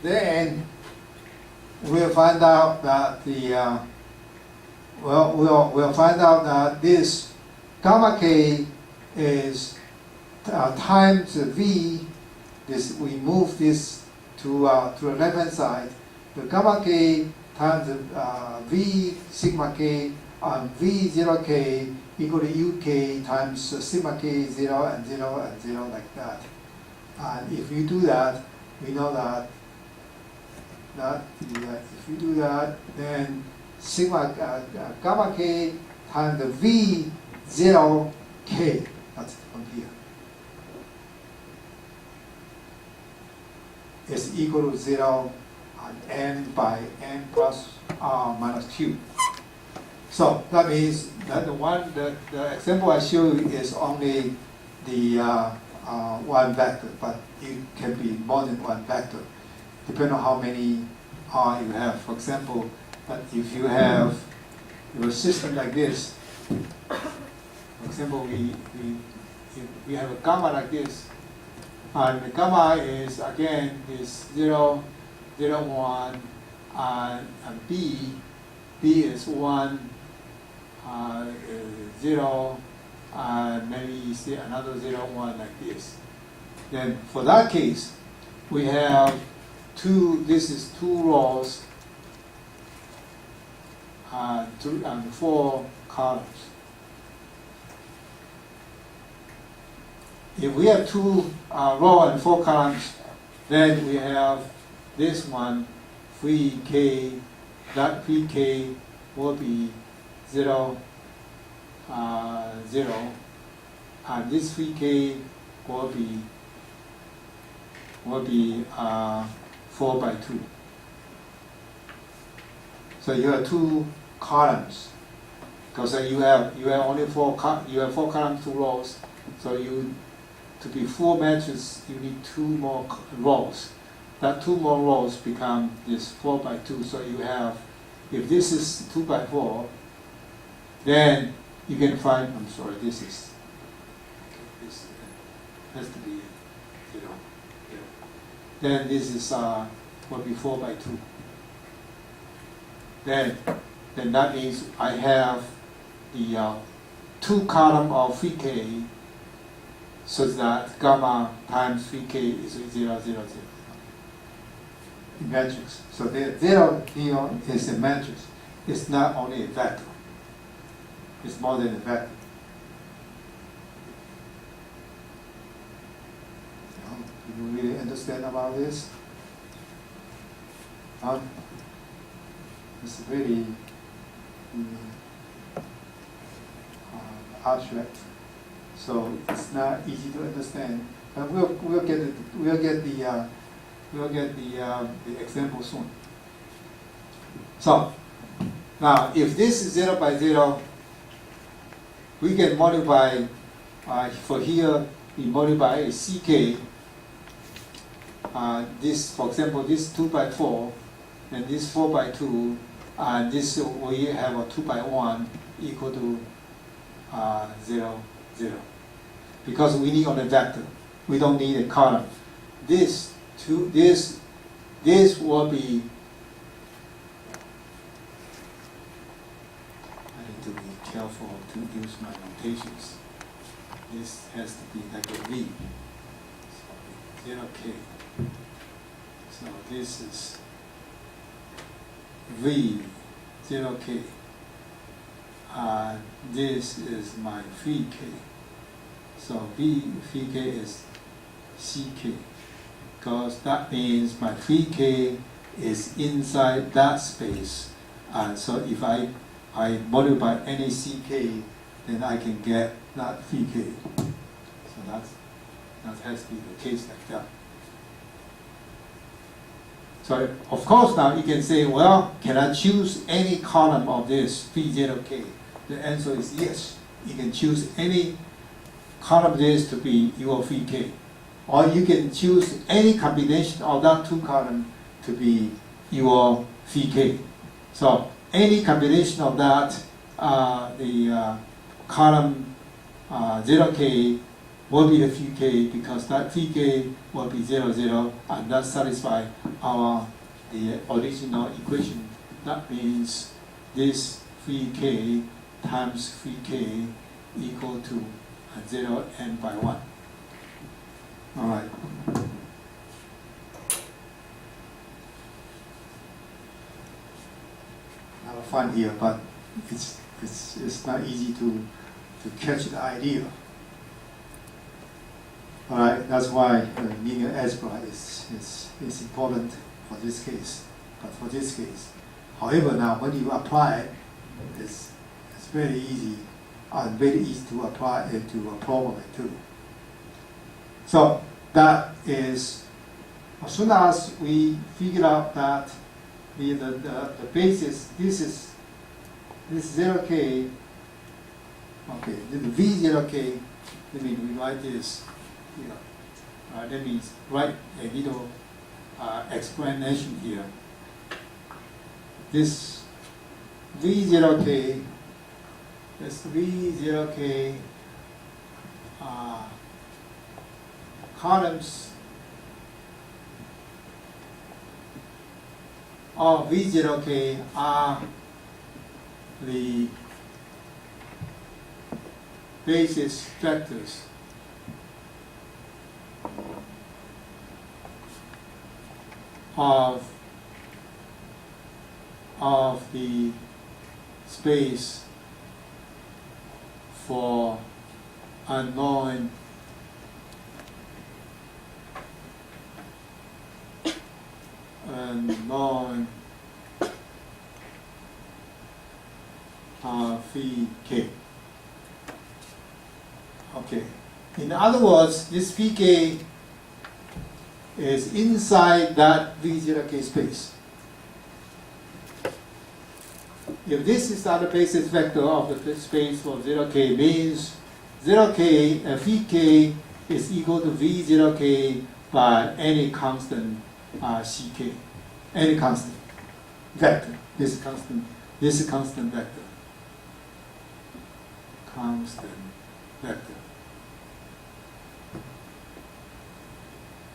then we'll find out that we'll find out that this gamma k is times v. This we move this to the left hand side. The gamma k times v sigma k on v0k equal to uk times sigma k 0 and 0 and 0 like that. And if you do that, we know that if you do that, then sigma gamma k times the v0k, that's from here, is equal to 0 on n by n plus r minus q. So that means that the example I show you is only the one vector, but it can be more than one vector, depending on how many r you have. For example, but if you have your system like this, for example, we have a gamma like this, and the gamma is again is 0, 0, 1, and b is 1, 0, and maybe you see another 0, 1 like this. Then for that case, we have this is 2 rows and 4 columns. If we have 2 rows and 4 columns, then we have this one, free k, that free k will be 0, 0, and this free k will be 4 by 2. So you have 2 columns, because you have only 4 columns, 2 rows. So to be full matrix, you need 2 more rows. That 2 more rows become this 4 by 2. So you have, if this is 2 by 4, then you can find, I'm sorry, this has to be 0. Then this is will be 4 by 2. Then that means I have the 2 column of phi k, such that gamma times phi k is 0, 0, 0. In matrix. So the 0 here is a matrix. It's not only a vector. It's more than a vector. Do you really understand about this? It's really abstract, so it's not easy to understand. But we'll get the example soon. So now, if this is 0 by 0, we can multiply. For here, we multiply ck. This, for example, this 2 by 4, and this 4 by 2, and this we have a 2 by 1 equal to 0, 0. Because we need only a vector, we don't need a column. This will be. I need to be careful to use my notations. This has to be like a V. So 0k. So this is V 0k. This is my phi k. So V phi k is ck, because that means my phi k is inside that space. And so if I multiply any ck, then I can get that phi k. So that has to be the case like that. So of course now you can say, well, can I choose any column of this phi 0k? The answer is yes. You can choose any column of this to be your phi k. Or you can choose any combination of that 2 columns to be your phi k. So any combination of that, the column 0k will be the phi k, because that phi k will be 0, 0, and that satisfies the original equation. That means this phi k times phi k equal to 0 n by 1. All right. A lot of fun here, but it's not easy to catch the idea. All right, that's why linear algebra is important for this case. But for this case, however, now when you apply it, it's very easy, and very easy to apply it to a problem too. So that is, as soon as we figure out that the basis, this is 0k, okay, the V0k, let me rewrite this here. That means write a little explanation here. This V0k, this V0k columns of V0k are the basis vectors of the space for unknown phi k. Okay. In other words, this phi k is inside that V0k space. If this is the basis vector of the space for 0k, means 0k, phi k is equal to V0k by any constant ck, any constant vector. This is constant vector. Constant vector.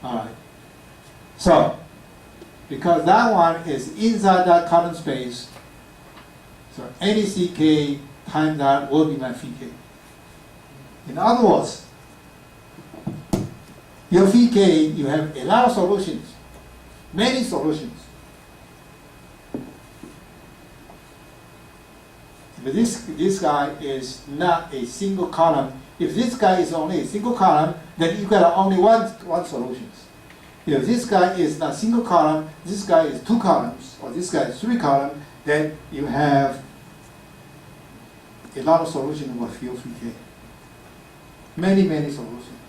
All right. So, because that one is inside that column space, so any ck times that will be my phi k. In other words, your phi k, you have a lot of solutions, many solutions. If this guy is not a single column, if this guy is only a single column, then you got only one solution. If this guy is not single column, this guy is 2 columns, or this guy is 3 columns, then you have a lot of solutions with your phi k. Many, many solutions.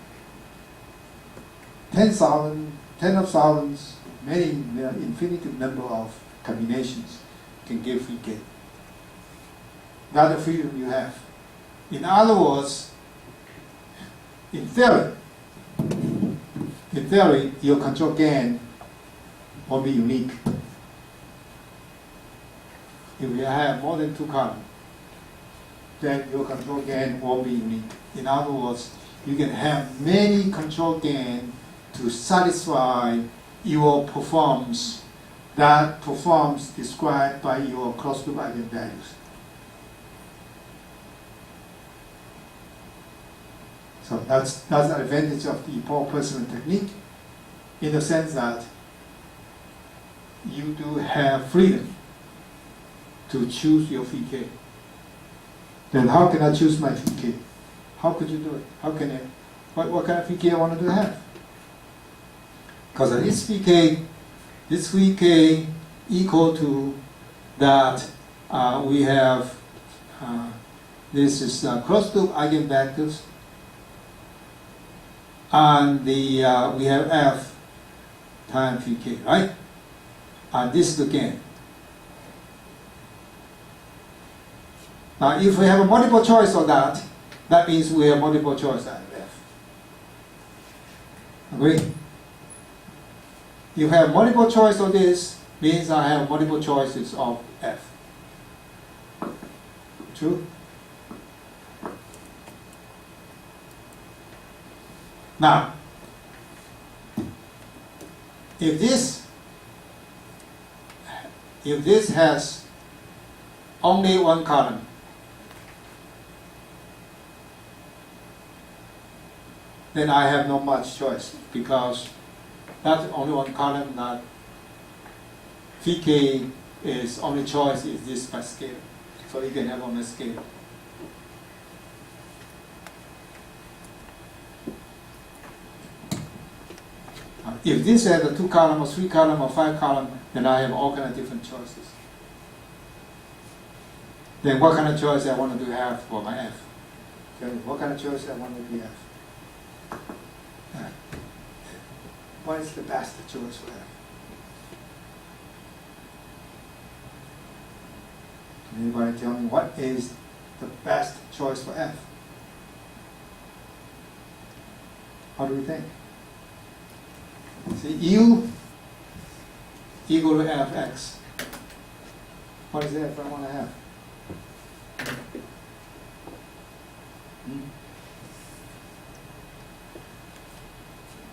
10,000, 10 of thousands, many, infinite number of combinations can give phi k. That's the freedom you have. In other words, in theory, your control gain will be unique. If you have more than 2 columns, then your control gain will be unique. In other words, you can have many control gain to satisfy your performance, that performance described by your closed loop eigenvalues. So that's the advantage of the Paul-Persson technique, in the sense that you do have freedom to choose your phi k. Then how can I choose my phi k? How could you do it? How can I? What kind of phi k I wanted to have? Because this phi k equal to that we have this is closed loop eigenvectors. And we have f times phi k, right? And this is the gain. Now, if we have a multiple choice of that, that means we have multiple choice of f. Agree? You have multiple choice of this, means I have multiple choices of f. True? Now, if this has only one column, then I have not much choice, because that's only one column, that phi k is only choice is this by scalar. So you can have only scalar. If this has a 2 column or 3 column or 5 column, then I have all kind of different choices. Then what kind of choice I want to have for my f? Okay, what kind of choice I want to be f? What is the best choice for f? Can anybody tell me what is the best choice for f? How do we think? See, u equal to fx. What is f I want to have?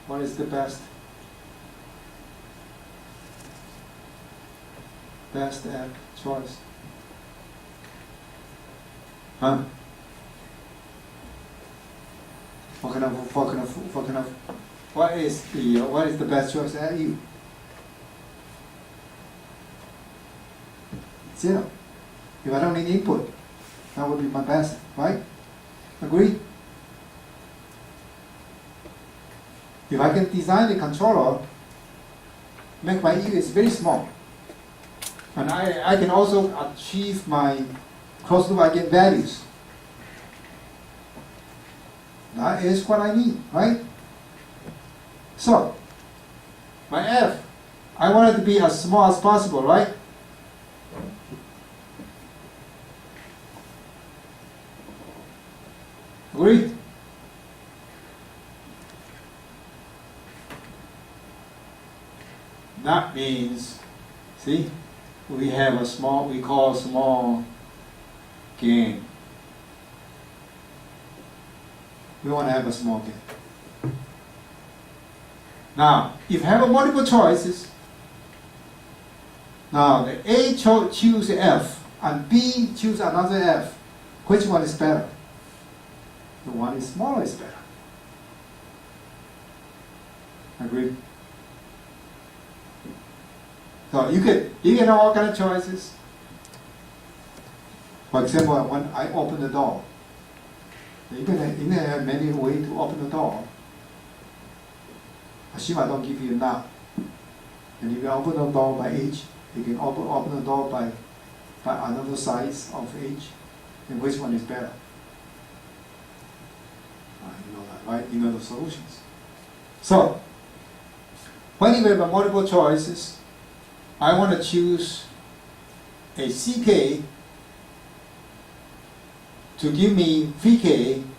What is the best f choice? Huh? What is the best choice at u? 0. If I don't need input, that would be my best, right? Agree? If I can design the controller, make my u is very small, and I can also achieve my closed loop eigenvalues. That is what I need, right? So, my f, I want it to be as small as possible, right? Agreed? That means, see, we have a small, we call small gain. We want to have a small gain. Now, if you have multiple choices, now the A choose F and B choose another F, which one is better? The one is smaller is better. Agreed? So you can have all kind of choices. For example, when I open the door, you can have many ways to open the door. Assume I don't give you now. And if you open the door by H, you can open the door by another size of H. And which one is better? You know that, right? You know the solutions. So, when you have multiple choices, I want to choose a CK to give me phi k